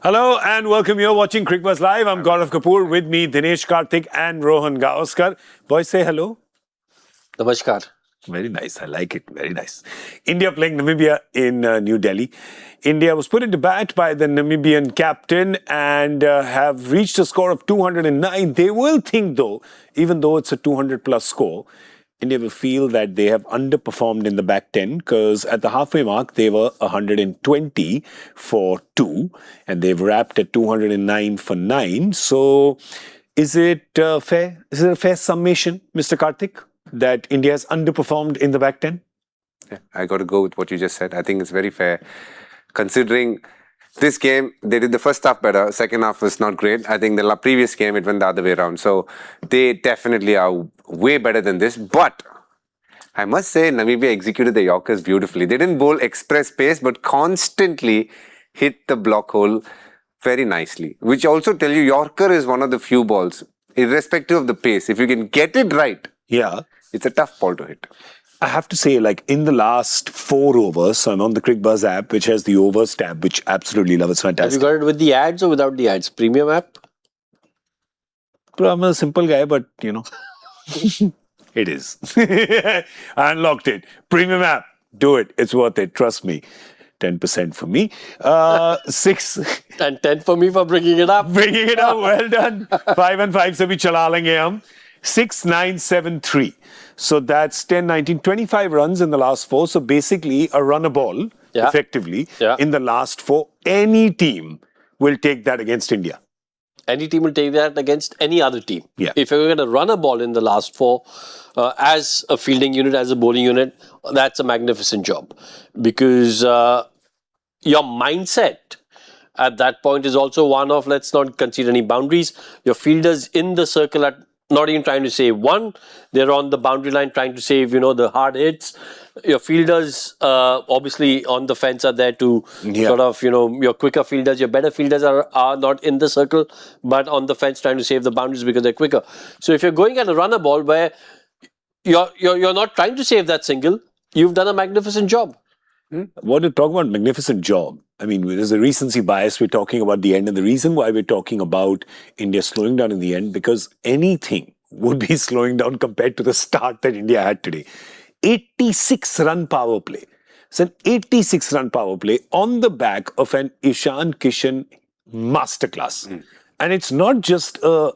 Hello and welcome. You're watching Cricbuzz Live. I'm Gaurav Kapur. With me, Dinesh Karthik and Rohan Gavaskar. Boys, say hello. Namaskar. Very nice. I like it. Very nice. India playing Namibia in New Delhi. India was put into bat by the Namibian captain and have reached a score of 209. They will think, though, even though it's a 200-plus score, India will feel that they have underperformed in the back 10 because at the halfway mark, they were 120 for 2 and they've wrapped at 209 for 9. So is it fair? Is it a fair summation, Mr. Karthik, that India has underperformed in the back 10? Yeah, I got to go with what you just said. I think it's very fair. Considering this game, they did the first half better. Second half was not great. I think the previous game, it went the other way around. So they definitely are way better than this. But I must say, Namibia executed the Yorkers beautifully. They didn't bowl express pace, but constantly hit the block hole very nicely. Which also tell you, Yorker is one of the few balls, irrespective of the pace. If you can get it right, yeah, it's a tough ball to hit. I have to say, like, in the last 4 overs, so I'm on the Cricbuzz app, which has the overs tab, which absolutely love. It's fantastic. Have you got it with the ads or without the ads? Premium app? Bro, I'm a simple guy, but, you know, it is. I unlocked it. Premium app. Do it. It's worth it. Trust me. 10% for me. 6. And 10 for me for bringing it up. Bringing it up. Well done. 5 and 5 se bhi chala lenge hum. 6, 9, 7, 3. So that's 10, 19, 25 runs in the last 4. So basically a run a ball, effectively, in the last 4. Any team will take that against India. Any team will take that against any other team. Yeah. If you're going to run a ball in the last 4, as a fielding unit, as a bowling unit, that's a magnificent job. Because your mindset at that point is also one of, let's not concede any boundaries. Your fielders in the circle at not even trying to save one. They're on the boundary line trying to save, the hard hits. Your fielders, obviously, on the fence are there to sort of, your quicker fielders, your better fielders are not in the circle, but on the fence trying to save the boundaries because they're quicker. So if you're going at a runner ball where you're not trying to save that single, you've done a magnificent job. Want to talk about magnificent job? I mean, there's a recency bias. We're talking about the end, and the reason why we're talking about India slowing down in the end, because anything would be slowing down compared to the start that India had today. 86-run power play. It's an 86-run power play on the back of an Ishan Kishan masterclass. And it's not just a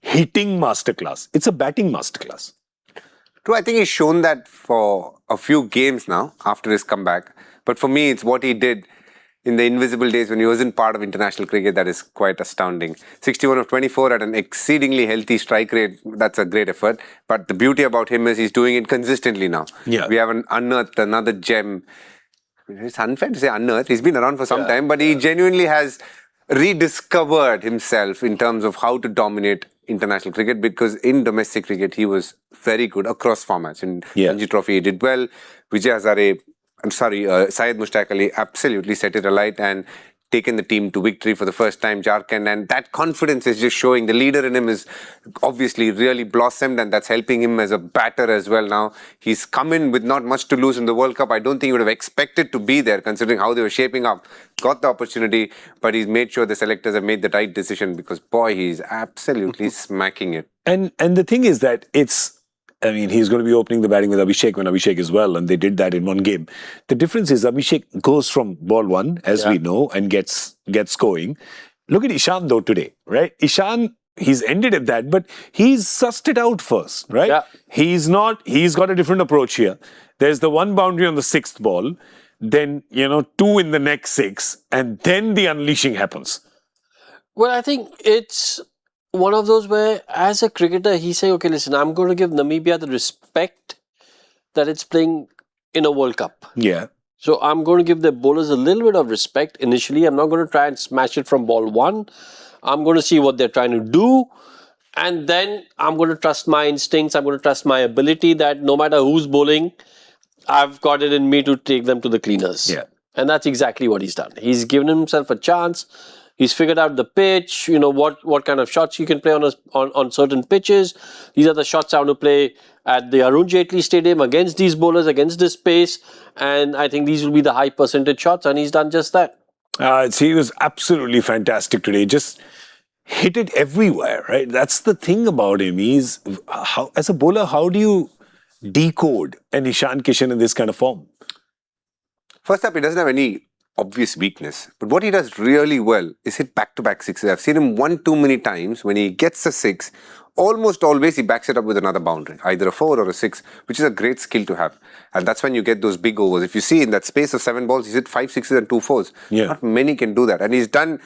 hitting masterclass, it's a batting masterclass. True, I think he's shown that for a few games now after his comeback. But for me, it's what he did in the invisible days when he wasn't part of international cricket that is quite astounding. 61 of 24 at an exceedingly healthy strike rate. That's a great effort. But the beauty about him is he's doing it consistently now. Yeah. We haven't unearthed another gem. It's unfair to say unearthed. He's been around for some time, but he genuinely has rediscovered himself in terms of how to dominate international cricket, because in domestic cricket he was very good across formats. In Ranji Trophy he did well. Syed Mushtaq Ali absolutely set it alight and taken the team to victory for the first time, Jharkhand, and that confidence is just showing. The leader in him is obviously really blossomed, and that's helping him as a batter as well now. He's come in with not much to lose in the World Cup. I don't think he would have expected to be there considering how they were shaping up. Got the opportunity, but he's made sure the selectors have made the right decision because, boy, he's absolutely smacking it. And the thing is that he's going to be opening the batting with Abhishek when Abhishek is well, and they did that in one game. The difference is Abhishek goes from ball 1, as we know, and gets going. Look at Ishan, though, today, right? Ishan, he's ended at that, but he's sussed it out first, right? Yeah. He's got a different approach here. There's the 1 boundary on the 6th ball, then, 2 in the next 6, and then the unleashing happens. Well, I think it's one of those where, as a cricketer, he's saying, okay, listen, I'm going to give Namibia the respect that it's playing in a World Cup. Yeah. So I'm going to give the bowlers a little bit of respect initially. I'm not going to try and smash it from ball 1. I'm going to see what they're trying to do. And then I'm going to trust my instincts. I'm going to trust my ability that no matter who's bowling, I've got it in me to take them to the cleaners. Yeah. And that's exactly what he's done. He's given himself a chance. He's figured out the pitch, what kind of shots you can play on certain pitches. These are the shots I want to play at the Arun Jaitley Stadium against these bowlers, against this pace. And I think these will be the high percentage shots, and he's done just that. He was absolutely fantastic today. Just hit it everywhere, right? That's the thing about him. As a bowler, how do you decode an Ishan Kishan in this kind of form? First up, he doesn't have any obvious weakness. But what he does really well is hit back-to-back sixes. I've seen him one too many times. When he gets a six, almost always he backs it up with another boundary, either a 4 or a 6, which is a great skill to have. And that's when you get those big overs. If you see in that space of 7 balls, he's hit 5 sixes and 2 4s. Yeah. Not many can do that. And he's done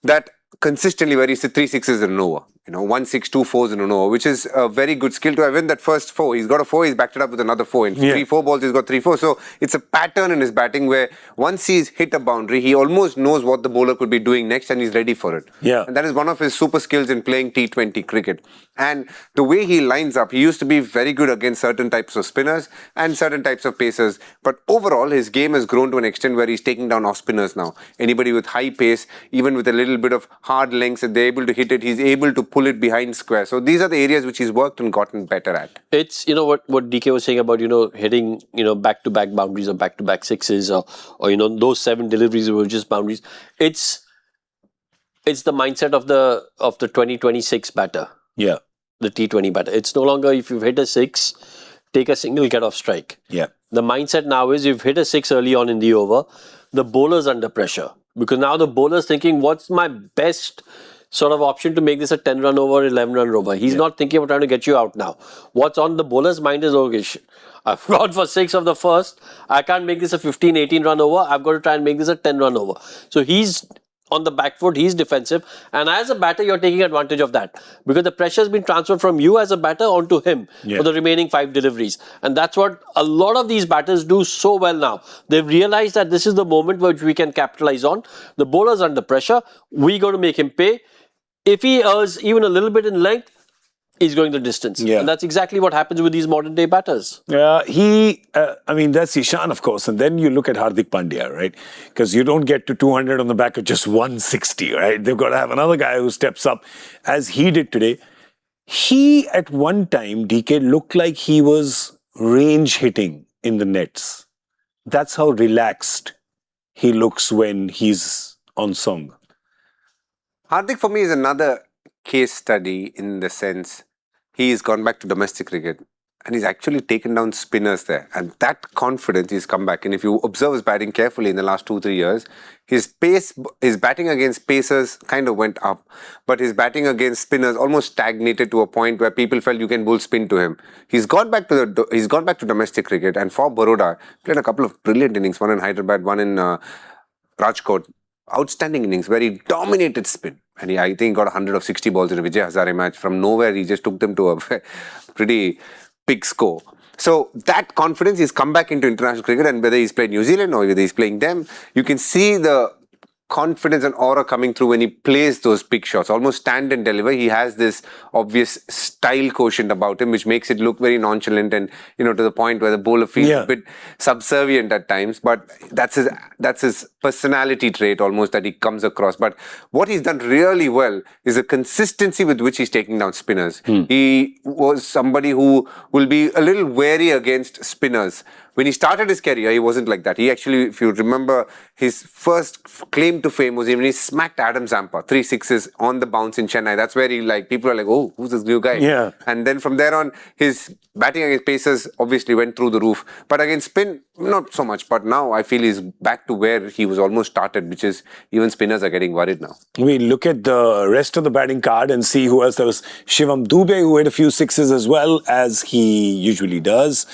that consistently where he's hit 3 sixes in an over. 1 6, 2 4s in an over, which is a very good skill to have. In that first 4, he's got a 4, he's backed it up with another 4. In 3 4 balls, he's got 3 4. So it's a pattern in his batting where once he's hit a boundary, he almost knows what the bowler could be doing next and he's ready for it. Yeah. And that is one of his super skills in playing T20 cricket. And the way he lines up, he used to be very good against certain types of spinners and certain types of pacers. But overall, his game has grown to an extent where he's taking down off spinners now. Anybody with high pace, even with a little bit of hard lengths, if they're able to hit it, he's able to pull it behind square. So these are the areas which he's worked and gotten better at. It's, what DK was saying about, hitting, back-to-back boundaries or back-to-back sixes or those 7 deliveries were just boundaries. It's the mindset of the 2026 batter. Yeah. The T20 batter. It's no longer if you've hit a 6, take a single get off strike. Yeah. The mindset now is you've hit a 6 early on in the over, the bowler's under pressure. Because now the bowler's thinking, what's my best sort of option to make this a 10-run over, 11-run over? He's not thinking about trying to get you out now. What's on the bowler's mind is, okay, I've gone for 6 of the first. I can't make this a 15, 18-run over. I've got to try and make this a 10-run over. So he's on the back foot, he's defensive. And as a batter, you're taking advantage of that. Because the pressure has been transferred from you as a batter onto him for the remaining 5 deliveries. And that's what a lot of these batters do so well now. They've realized that this is the moment which we can capitalize on. The bowler's under pressure. We got to make him pay. If he errs even a little bit in length, he's going the distance. Yeah. And that's exactly what happens with these modern day batters. That's Ishan, of course. And then you look at Hardik Pandya, right? Because you don't get to 200 on the back of just 160, right? They've got to have another guy who steps up as he did today. He, at one time, DK, looked like he was range hitting in the nets. That's how relaxed he looks when he's on song. Hardik for me is another case study in the sense he's gone back to domestic cricket and he's actually taken down spinners there, and that confidence he's come back. And if you observe his batting carefully in the last 2-3 years, his batting against pacers kind of went up, but his batting against spinners almost stagnated to a point where people felt you can bull spin to him. He's gone back to domestic cricket, and for Baroda played a couple of brilliant innings, one in Hyderabad, one in Rajkot. Outstanding innings where he dominated spin, and I think he got 100 of 60 balls in a Vijay Hazare match. From nowhere, he just took them to a pretty big score. So that confidence, he's come back into international cricket, and whether he's played New Zealand or whether he's playing them, you can see the confidence and aura coming through when he plays those big shots, almost stand and deliver. He has this obvious style quotient about him, which makes it look very nonchalant and, to the point where the bowler feels a bit subservient at times. But that's his personality trait almost that he comes across. But what he's done really well is the consistency with which he's taking down spinners. He was somebody who will be a little wary against spinners. When he started his career, he wasn't like that. He actually, if you remember, his first claim to fame was when he smacked Adam Zampa, 3 sixes on the bounce in Chennai. That's where people are like, oh, who's this new guy? Yeah. And then from there on, his batting against pacers obviously went through the roof. But against spin, not so much. But now I feel he's back to where he was almost started, which is even spinners are getting worried now. We look at the rest of the batting card and see who else. There was Shivam Dubey, who had a few sixes as well, as he usually does.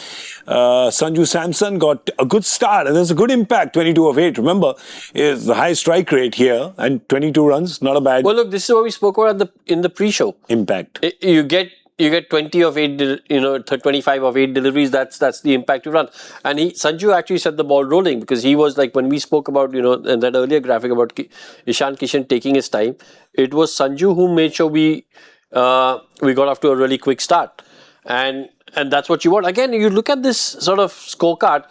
Sanju Samson got a good start, and there's a good impact, 22 of 8. Remember, is the high strike rate here, and 22 runs, not a bad. Well, look, this is what we spoke about in the pre-show. Impact. You get 20 of 8, 25 of 8 deliveries. That's the impact you run. And Sanju actually set the ball rolling, because he was like, when we spoke about in that earlier graphic about Ishan Kishan taking his time, it was Sanju who made sure we got off to a really quick start. And that's what you want. Again, you look at this sort of scorecard,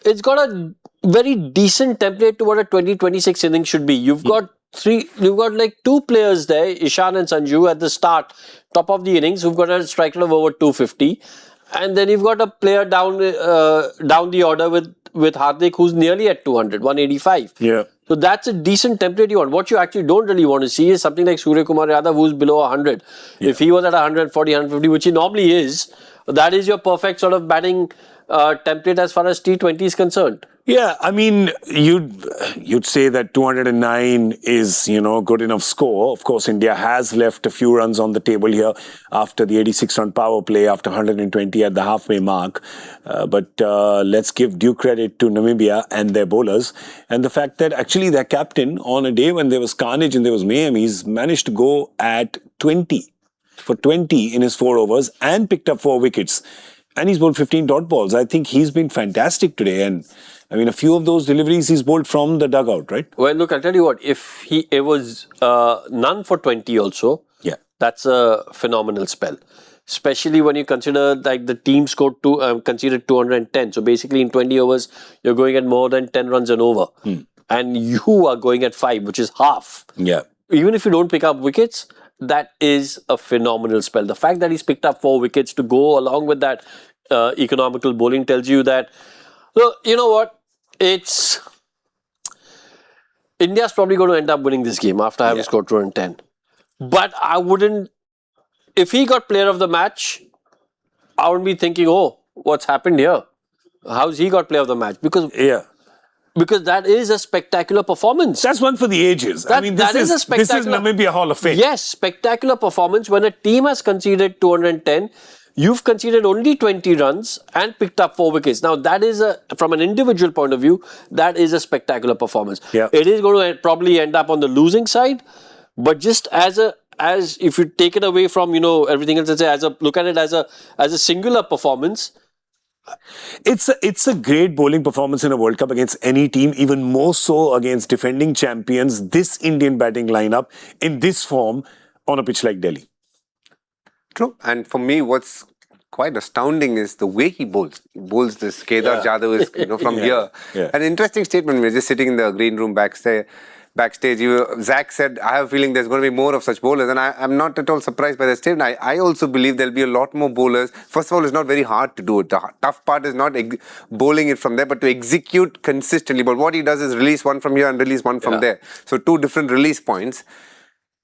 it's got a very decent template to what a 2026 inning should be. You've got like 2 players there, Ishan and Sanju, at the start, top of the innings, who've got a strike rate of over 250. And then you've got a player down the order with with Hardik, who's nearly at 200, 185. Yeah. So that's a decent template you want. What you actually don't really want to see is something like Suryakumar Yadav, who's below 100. If he was at 140, 150, which he normally is, that is your perfect sort of batting template as far as T20 is concerned. Yeah, I mean, you'd say that 209 is, good enough score. Of course, India has left a few runs on the table here after the 86-run power play, after 120 at the halfway mark. But let's give due credit to Namibia and their bowlers. And the fact that actually their captain, on a day when there was carnage and there was mayhem, he's managed to go at 20 for 20 in his 4 overs and picked up 4 wickets. And he's bowled 15 dot balls. I think he's been fantastic today. And I mean, a few of those deliveries he's bowled from the dugout, right? Well, look, I'll tell you what, if it was none for 20 also, that's a phenomenal spell. Especially when you consider like the team scored conceded 210. So basically in 20 overs, you're going at more than 10 runs and over. And you are going at 5, which is half. Yeah. Even if you don't pick up wickets, that is a phenomenal spell. The fact that he's picked up 4 wickets to go along with that economical bowling tells you that, so, you know what, India's probably going to end up winning this game after having scored 210. But I wouldn't, if he got player of the match, I wouldn't be thinking, oh, what's happened here? How's he got player of the match? Because that is a spectacular performance. That's one for the ages. I mean, this is Namibia Hall of Fame. Yes, spectacular performance. When a team has conceded 210, you've conceded only 20 runs and picked up 4 wickets. Now, that is, from an individual point of view, that is a spectacular performance. Yeah. It is going to probably end up on the losing side, but just as if you take it away from, everything else, look at it as a singular performance. It's a great bowling performance in a World Cup against any team, even more so against defending champions. This Indian batting lineup in this form on a pitch like Delhi. True. And for me, what's quite astounding is the way he bowls. He bowls this Kedar Jadhav is, from here. Yeah. An interesting statement. We were just sitting in the green room backstage. Zach said, I have a feeling there's going to be more of such bowlers. And I'm not at all surprised by that statement. I also believe there'll be a lot more bowlers. First of all, it's not very hard to do it. The tough part is not bowling it from there, but to execute consistently. But what he does is release one from here and release one from there. So 2 different release points.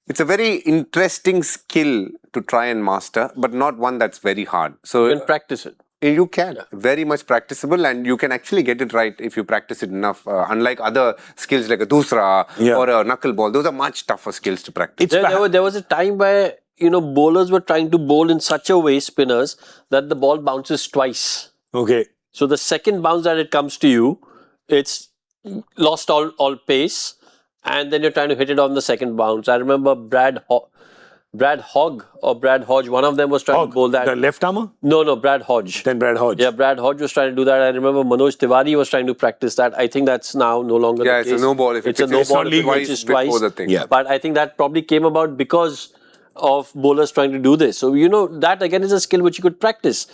It's a very interesting skill to try and master, but not one that's very hard. So you can practice it. You can. Very much practicable, and you can actually get it right if you practice it enough. Unlike other skills like a dusra or a knuckleball, those are much tougher skills to practice. There was a time where, bowlers were trying to bowl in such a way, spinners, that the ball bounces twice. Okay. So the second bounce that it comes to you, it's lost all pace, and then you're trying to hit it on the second bounce. I remember Brad Hogg or Brad Hodge, one of them was trying to bowl that. The left armer? No, Brad Hodge. Then Brad Hodge. Yeah, Brad Hodge was trying to do that. I remember Manoj Tiwari was trying to practice that. I think that's now no longer the case. It's a no ball. It's a no ball if it pitches twice. Yeah. But I think that probably came about because of bowlers trying to do this. So, that again is a skill which you could practice.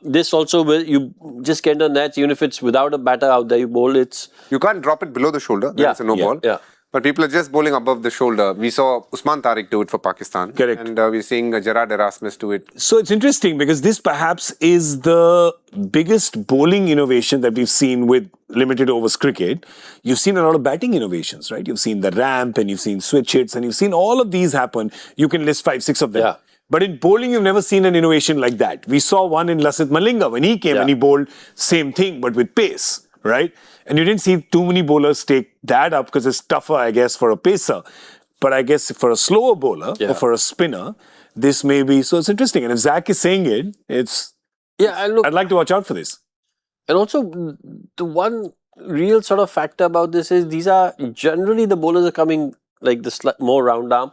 This also, you just get the nets, even if it's without a batter out there, you bowl it. You can't drop it below the shoulder. That's a no ball. Yeah. But people are just bowling above the shoulder. We saw Usman Tariq do it for Pakistan. Correct. And we're seeing Gerard Erasmus do it. So it's interesting because this perhaps is the biggest bowling innovation that we've seen with limited overs cricket. You've seen a lot of batting innovations, right? You've seen the ramp and you've seen switch hits and you've seen all of these happen. You can list 5, 6 of them. Yeah. But in bowling, you've never seen an innovation like that. We saw one in Lasith Malinga when he came and he bowled same thing but with pace, right? And you didn't see too many bowlers take that up because it's tougher, I guess, for a pacer. But I guess for a slower bowler or for a spinner, this may be... So it's interesting. And if Zach is saying it, it's... Yeah, and look, I'd like to watch out for this. And also, the one real sort of factor about this is these are generally the bowlers are coming like this more round arm.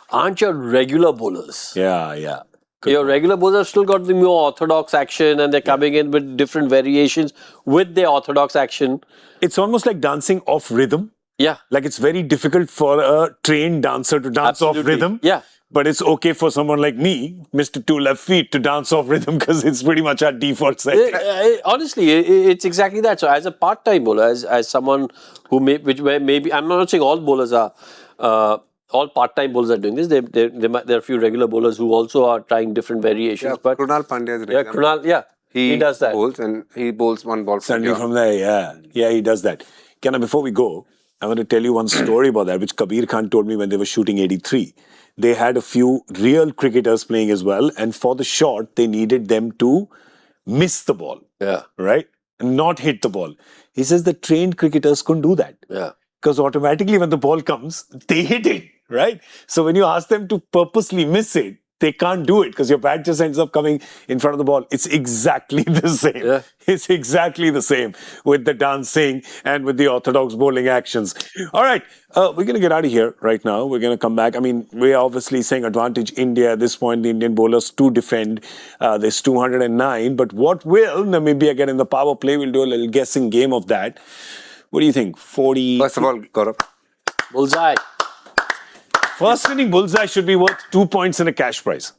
Aren't your regular bowlers? Yeah. Your regular bowlers have still got the more orthodox action and they're coming in with different variations with their orthodox action. It's almost like dancing off rhythm. Yeah. Like it's very difficult for a trained dancer to dance off rhythm. Yeah. But it's okay for someone like me, Mr. 2 Left Feet, to dance off rhythm because it's pretty much our default setting. Honestly, it's exactly that. So as a part-time bowler, as someone who maybe, I'm not saying all bowlers are... all part-time bowlers are doing this. There are a few regular bowlers who also are trying different variations. Yeah, Krunal Pandya is an example. Krunal, He does that. bowls and he bowls one ball Suddenly here. from there, yeah, he does that. Kenna, before we go, I want to tell you one story about that, which Kabir Khan told me when they were shooting 83. They had a few real cricketers playing as well, and for the shot, they needed them to miss the ball, Yeah. right? And not hit the ball. He says the trained cricketers couldn't do that. Yeah. Because automatically when the ball comes, they hit it, right? So when you ask them to purposely miss it, they can't do it because your bat just ends up coming in front of the ball. It's exactly the same. Yeah. It's exactly the same with the dancing and with the orthodox bowling actions. All right, we're going to get out of here right now. We're going to come back. I mean, we're obviously saying advantage India at this point. The Indian bowlers to defend. There's 209. But what will Namibia get in the power play? We'll do a little guessing game of that. What do you think? 40. First of all, Gaurav, Bullseye. First inning bullseye should be worth 2 points and a cash prize.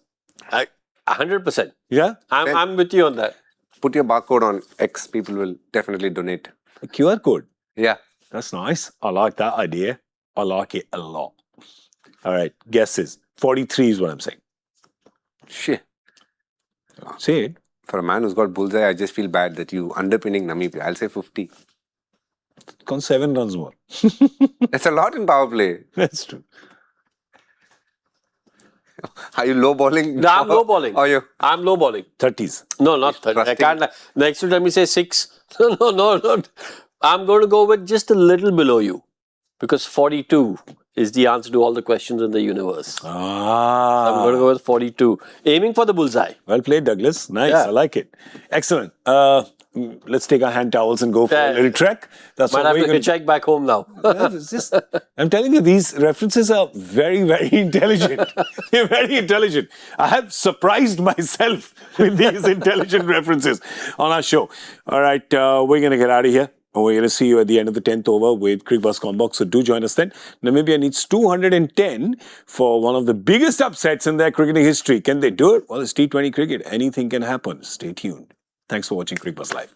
100%. Yeah? I'm with you on that. put your barcode on X. People will definitely donate. A QR code. Yeah. That's nice. I like that idea. I like it a lot. All right. Guesses. 43 is what I'm saying. Shit. Say it. For a man who's got bullseye, I just feel bad that you underpinning Namibia. I'll say 50. Con 7 runs more. That's a lot in power play. That's true. Are you low bowling? No, I'm low bowling. Are you? I'm low bowling. 30s. No, not 30. I Trusting. can't. Next to me say 6. No. I'm going to go with just a little below you. Because 42 is the answer to all the questions in the universe. I'm going to go with 42. Aiming for the bullseye. Well played, Douglas. Nice. Yeah. I like it. Excellent. Let's take our hand towels and go for a little trek. That's Might what have we're to going to check back home now. It's just, I'm telling you, these references are very, very intelligent. They're very intelligent. I have surprised myself with these intelligent references on our show. All right, we're going to get out of here. We're going to see you at the end of the 10th over with Cricbuzz Combox. So do join us then. Namibia needs 210 for one of the biggest upsets in their cricketing history. Can they do it? Well, it's T20 cricket. Anything can happen. Stay tuned. Thanks for watching Cricbuzz Live.